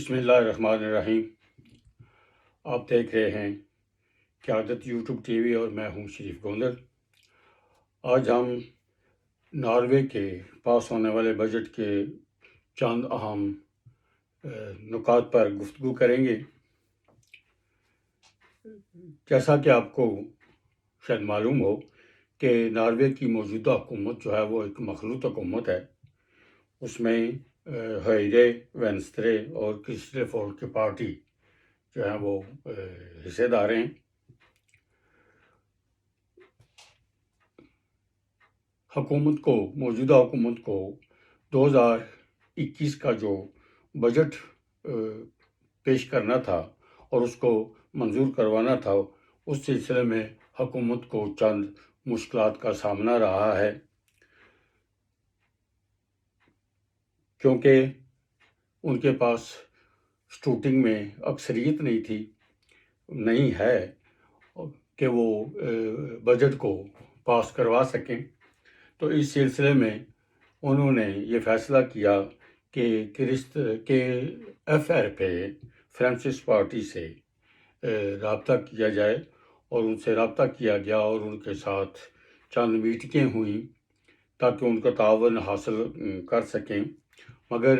بسم اللہ الرحمن الرحیم۔ آپ دیکھ رہے ہیں قیادت یوٹیوب ٹی وی اور میں ہوں شریف گوندل۔ آج ہم ناروے کے پاس ہونے والے بجٹ کے چند اہم نکات پر گفتگو کریں گے۔ جیسا کہ آپ کو شاید معلوم ہو کہ ناروے کی موجودہ حکومت جو ہے وہ ایک مخلوط حکومت ہے۔ اس میں ہیرے، وینسٹرے اور کرسٹل فولک کی پارٹی جو ہے وہ حصے دار ہیں۔ موجودہ حکومت کو 2021 کا جو بجٹ پیش کرنا تھا اور اس کو منظور کروانا تھا، اس سلسلے میں حکومت کو چند مشکلات کا سامنا رہا ہے، کیونکہ ان کے پاس سٹوٹنگ میں اکثریت نہیں ہے کہ وہ بجٹ کو پاس کروا سکیں۔ تو اس سلسلے میں انہوں نے یہ فیصلہ کیا کہ F R P Francis party سے رابطہ کیا جائے، اور ان سے رابطہ کیا گیا اور ان کے ساتھ چند میٹنگیں ہوئیں تاکہ ان کا تعاون حاصل کر سکیں، مگر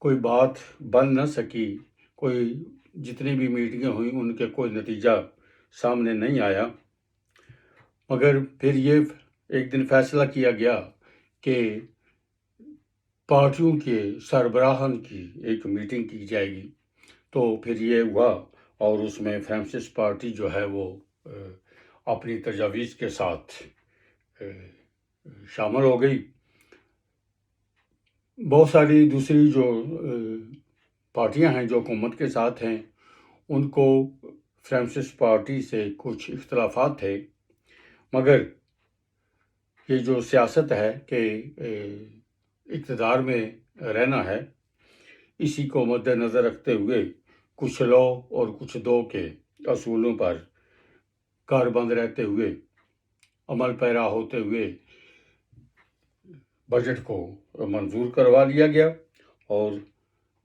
کوئی بات بن نہ سکی۔ جتنی بھی میٹنگیں ہوئیں ان کے کوئی نتیجہ سامنے نہیں آیا، مگر پھر یہ ایک دن فیصلہ کیا گیا کہ پارٹیوں کے سربراہان کی ایک میٹنگ کی جائے گی۔ تو پھر یہ ہوا اور اس میں فرانسس پارٹی جو ہے وہ اپنی تجاویز کے ساتھ شامل ہو گئی۔ بہت ساری دوسری جو پارٹیاں ہیں جو حکومت کے ساتھ ہیں، ان کو فرانسس پارٹی سے کچھ اختلافات تھے، مگر یہ جو سیاست ہے کہ اقتدار میں رہنا ہے، اسی کو مد نظر رکھتے ہوئے کچھ لو اور کچھ دو کے اصولوں پر کاربند رہتے ہوئے، عمل پیرا ہوتے ہوئے بجٹ کو منظور کروا لیا گیا، اور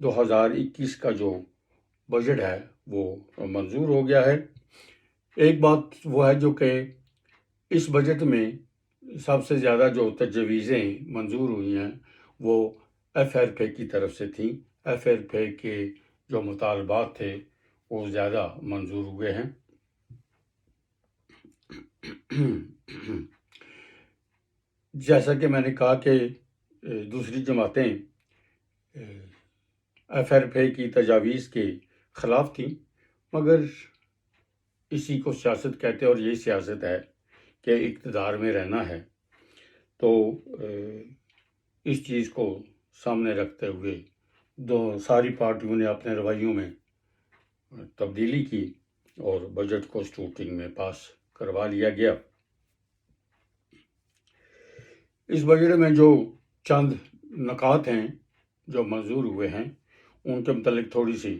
2021 کا جو بجٹ ہے وہ منظور ہو گیا ہے۔ ایک بات وہ ہے جو کہ اس بجٹ میں سب سے زیادہ جو تجویزیں منظور ہوئی ہیں وہ ایف آر پی کی طرف سے تھیں۔ ایف آر پی کے جو مطالبات تھے وہ زیادہ منظور ہوئے ہیں۔ جیسا کہ میں نے کہا کہ دوسری جماعتیں ایف آر پی کی تجاویز کے خلاف تھیں، مگر اسی کو سیاست کہتے ہیں، اور یہ سیاست ہے کہ اقتدار میں رہنا ہے۔ تو اس چیز کو سامنے رکھتے ہوئے ساری پارٹیوں نے اپنے رویوں میں تبدیلی کی اور بجٹ کو سٹوٹنگ میں پاس کروا لیا گیا۔ اس بجٹ میں جو چند نکات ہیں جو منظور ہوئے ہیں ان کے متعلق تھوڑی سی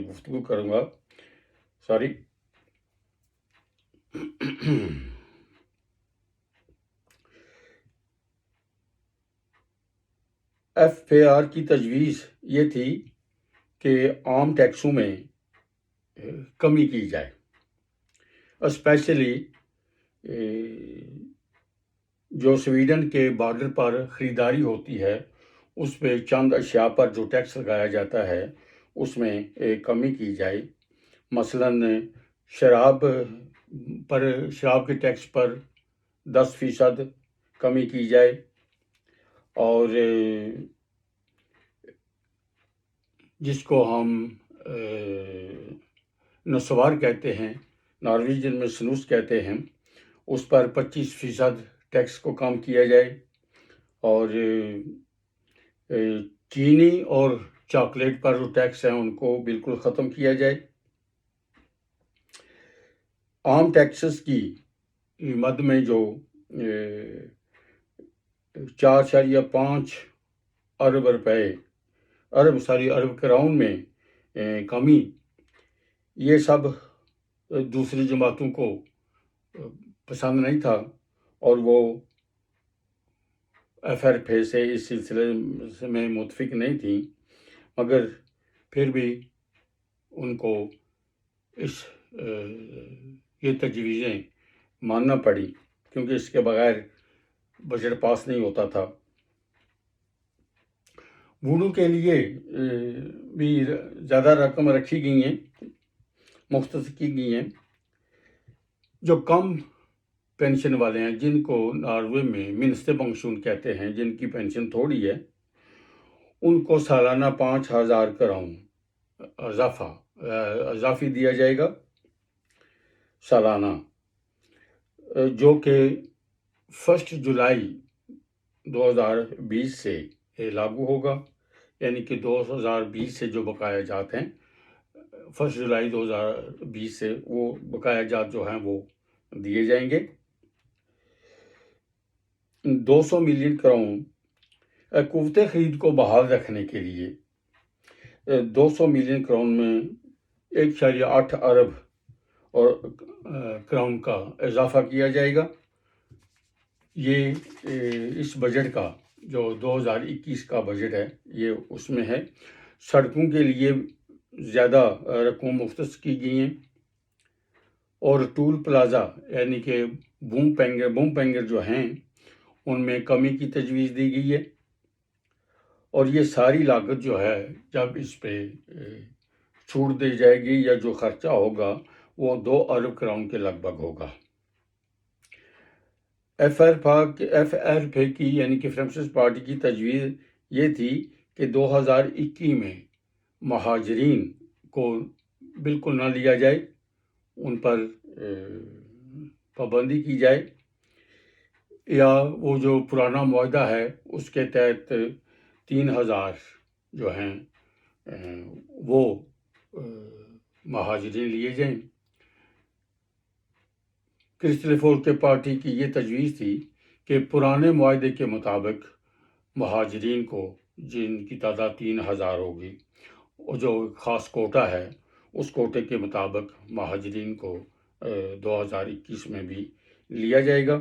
گفتگو کروں گا۔ ایف اے آر کی تجویز یہ تھی کہ عام ٹیکسوں میں کمی کی جائے، اسپیشلی جو سویڈن کے بارڈر پر خریداری ہوتی ہے اس پہ چند اشیاء پر جو ٹیکس لگایا جاتا ہے اس میں کمی کی جائے۔ مثلاً شراب کے ٹیکس پر 10% کمی کی جائے، اور جس کو ہم نسوار کہتے ہیں، نارویجن میں سنوس کہتے ہیں، اس پر 25% ٹیکس کو کم کیا جائے، اور چینی اور چاکلیٹ پر جو ٹیکس ہیں ان کو بالکل ختم کیا جائے۔ عام ٹیکسز کی مد میں جو 4.5 ارب کراؤن میں کمی، یہ سب دوسری جماعتوں کو پسند نہیں تھا، اور وہ ایف آر پی سے اس سلسلے میں متفق نہیں تھیں، مگر پھر بھی ان کو یہ تجویزیں ماننا پڑی، کیونکہ اس کے بغیر بجٹ پاس نہیں ہوتا تھا۔ بوڑھوں کے لیے بھی زیادہ رقم رکھی گئی ہیں، مختص کی گئی ہیں۔ جو کم پینشن والے ہیں، جن کو ناروے میں منستے پنشن کہتے ہیں، جن کی پینشن تھوڑی ہے، ان کو سالانہ 5,000 کرون اضافی دیا جائے گا سالانہ، جو کہ 1 جولائی 2020 سے لاگو ہوگا، یعنی کہ 2020 سے جو بقایا جات ہیں 1 جولائی 2020 سے وہ بقایا جات جو ہیں وہ دیے جائیں گے۔ 200 ملین کرون قوت خرید کو بحال رکھنے کے لیے 200 ملین کرون میں 1.8 ارب اور کرون کا اضافہ کیا جائے گا۔ یہ اس بجٹ کا جو 2021 کا بجٹ ہے یہ اس میں ہے۔ سڑکوں کے لیے زیادہ رقم مختص کی گئی ہیں، اور ٹول پلازا یعنی کہ بوم پینگر جو ہیں ان میں کمی کی تجویز دی گئی ہے، اور یہ ساری لاگت جو ہے جب اس پہ چھوٹ دی جائے گی یا جو خرچہ ہوگا وہ 2 ارب کرون کے لگ بھگ ہوگا۔ ایف آر پی کی یعنی کہ فرانسس پارٹی کی تجویز یہ تھی کہ 2021 میں مہاجرین کو بالکل نہ لیا جائے، ان پر پابندی کی جائے، یا وہ جو پرانا معاہدہ ہے اس کے تحت 3,000 جو ہیں وہ مہاجرین لیے جائیں۔ کرسٹل فولک کے پارٹی کی یہ تجویز تھی کہ پرانے معاہدے کے مطابق مہاجرین کو، جن کی تعداد 3,000 ہوگی، اور جو خاص کوٹا ہے اس کوٹے کے مطابق مہاجرین کو 2021 میں بھی لیا جائے گا۔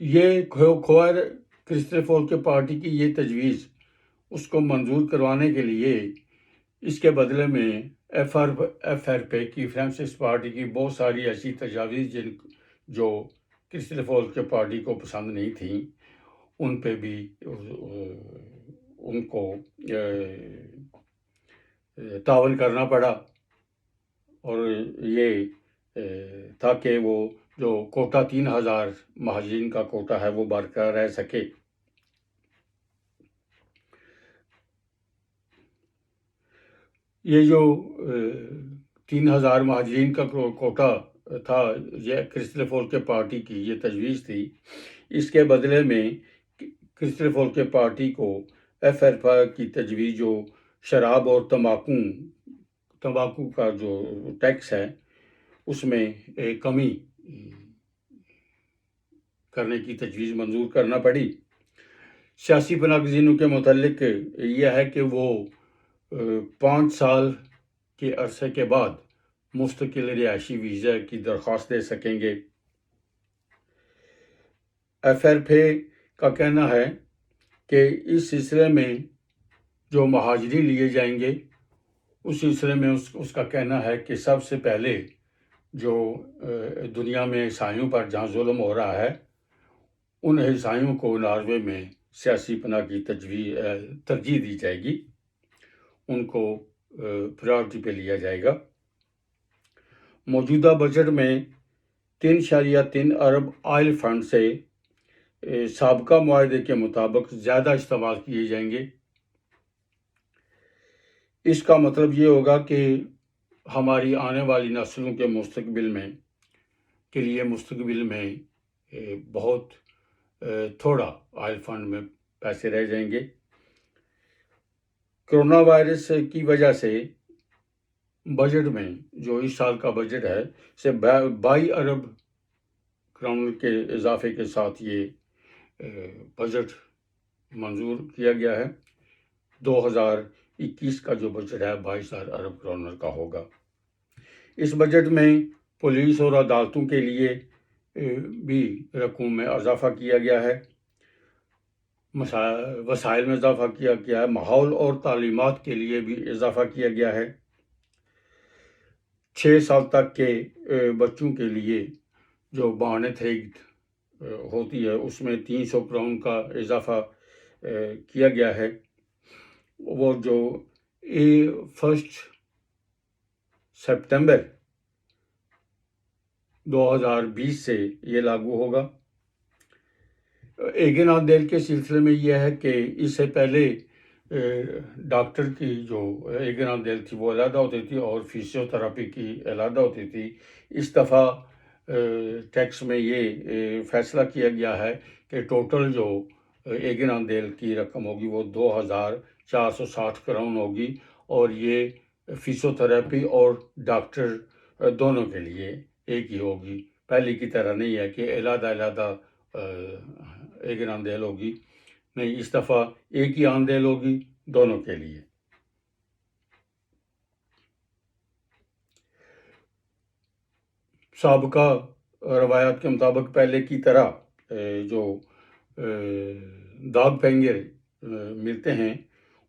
یہ کھوئر کرسٹل فولک کے پارٹی کی یہ تجویز اس کو منظور کروانے کے لیے اس کے بدلے میں ایف آر پی کی فرانسس پارٹی کی بہت ساری ایسی تجاویز جو کرسٹل فولک کے پارٹی کو پسند نہیں تھیں، ان پہ بھی ان کو تعاون کرنا پڑا، اور یہ تاکہ وہ جو کوٹا 3,000 مہاجرین کا کوٹا ہے وہ برقرار رہ سکے۔ یہ جو 3,000 مہاجرین کا کوٹا تھا، یہ کرسٹل فولک کے پارٹی کی یہ تجویز تھی۔ اس کے بدلے میں کرسٹل فولک کے پارٹی کو ایف آر پی کی تجویز جو شراب اور تمباکو کا جو ٹیکس ہے اس میں کمی کرنے کی تجویز منظور کرنا پڑی۔ سیاسی پناہ گزینوں کے متعلق یہ ہے کہ وہ 5 سال کے عرصے کے بعد مستقل رہائشی ویزا کی درخواست دے سکیں گے۔ ایف آر پی کا کہنا ہے کہ اس سلسلے میں جو مہاجرین لیے جائیں گے اس سلسلے میں اس کا کہنا ہے کہ سب سے پہلے جو دنیا میں عیسائیوں پر جہاں ظلم ہو رہا ہے ان عیسائیوں کو ناروے میں سیاسی پناہ کی ترجیح دی جائے گی، ان کو پرائرٹی پہ لیا جائے گا۔ موجودہ بجٹ میں 3.3 ارب آئل فنڈ سے سابقہ معاہدے کے مطابق زیادہ استعمال کیے جائیں گے۔ اس کا مطلب یہ ہوگا کہ ہماری آنے والی نسلوں کے مستقبل میں بہت تھوڑا آئل فنڈ میں پیسے رہ جائیں گے۔ کرونا وائرس کی وجہ سے بجٹ میں جو اس سال کا بجٹ ہے سے 22 ارب کرون کے اضافے کے ساتھ یہ بجٹ منظور کیا گیا ہے۔ 2021 کا جو بجٹ ہے 22 ارب کرون کا ہوگا۔ اس بجٹ میں پولیس اور عدالتوں کے لیے بھی رقم میں اضافہ کیا گیا ہے۔ وسائل میں اضافہ کیا گیا ہے، ماحول اور تعلیمات کے لیے بھی اضافہ کیا گیا ہے۔ 6 سال تک کے بچوں کے لیے جو بانتھیگ ہوتی ہے اس میں 300 کراؤن کا اضافہ کیا گیا ہے، وہ جو 1 سپتمبر 2020 سے یہ لاگو ہوگا۔ ایگنادیل کے سلسلے میں یہ ہے کہ اس سے پہلے ڈاکٹر کی جو ایگنادیل تھی وہ علیحدہ ہوتی تھی اور فزیو تھراپی کی علیحدہ ہوتی تھی۔ اس دفعہ ٹیکس میں یہ فیصلہ کیا گیا ہے کہ ٹوٹل جو ایگنادیل کی رقم ہوگی وہ 2460 کراؤن ہوگی، اور یہ فزیو تھراپی اور ڈاکٹر دونوں کے لیے ایک ہی ہوگی۔ پہلے کی طرح نہیں ہے کہ علیحدہ علیحدہ ایگنادیل ہوگی، نہیں، اس دفعہ ایک ہی آندیل ہوگی دونوں کے لیے۔ سابقہ روایات کے مطابق پہلے کی طرح جو داغ پینگر ملتے ہیں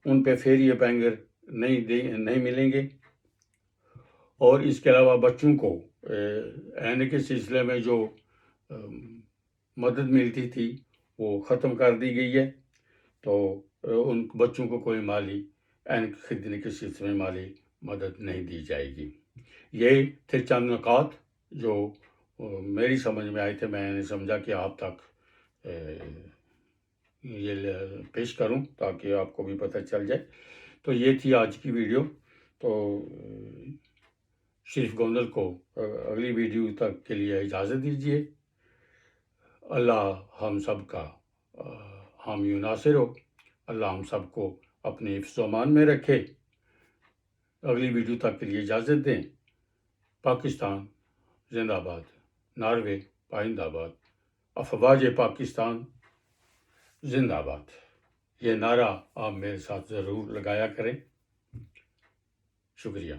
ان پہ پھر یہ پینگر نہیں ملیں گے، اور اس کے علاوہ بچوں کو عینک کے سلسلے میں جو مدد ملتی تھی وہ ختم کر دی گئی ہے، تو ان بچوں کو کوئی مالی عینک خریدنے کے سلسلے میں مالی مدد نہیں دی جائے گی۔ یہ تھے چند نکات جو میری سمجھ میں آئے تھے، میں نے سمجھا کہ آپ تک یہ پیش کروں تاکہ آپ کو بھی پتہ چل جائے۔ تو یہ تھی آج کی ویڈیو، تو شریف گوندل کو اگلی ویڈیو تک کے لیے اجازت دیجیے۔ اللہ ہم سب کا حامی و ناصر ہو، اللہ ہم سب کو اپنے حفظ و امان میں رکھے۔ اگلی ویڈیو تک کے لیے اجازت دیں۔ پاکستان زندہ باد، ناروے پائندہ باد، افواج پاکستان زندہ باد۔ یہ نعرہ آپ میرے ساتھ ضرور لگایا کریں۔ شکریہ۔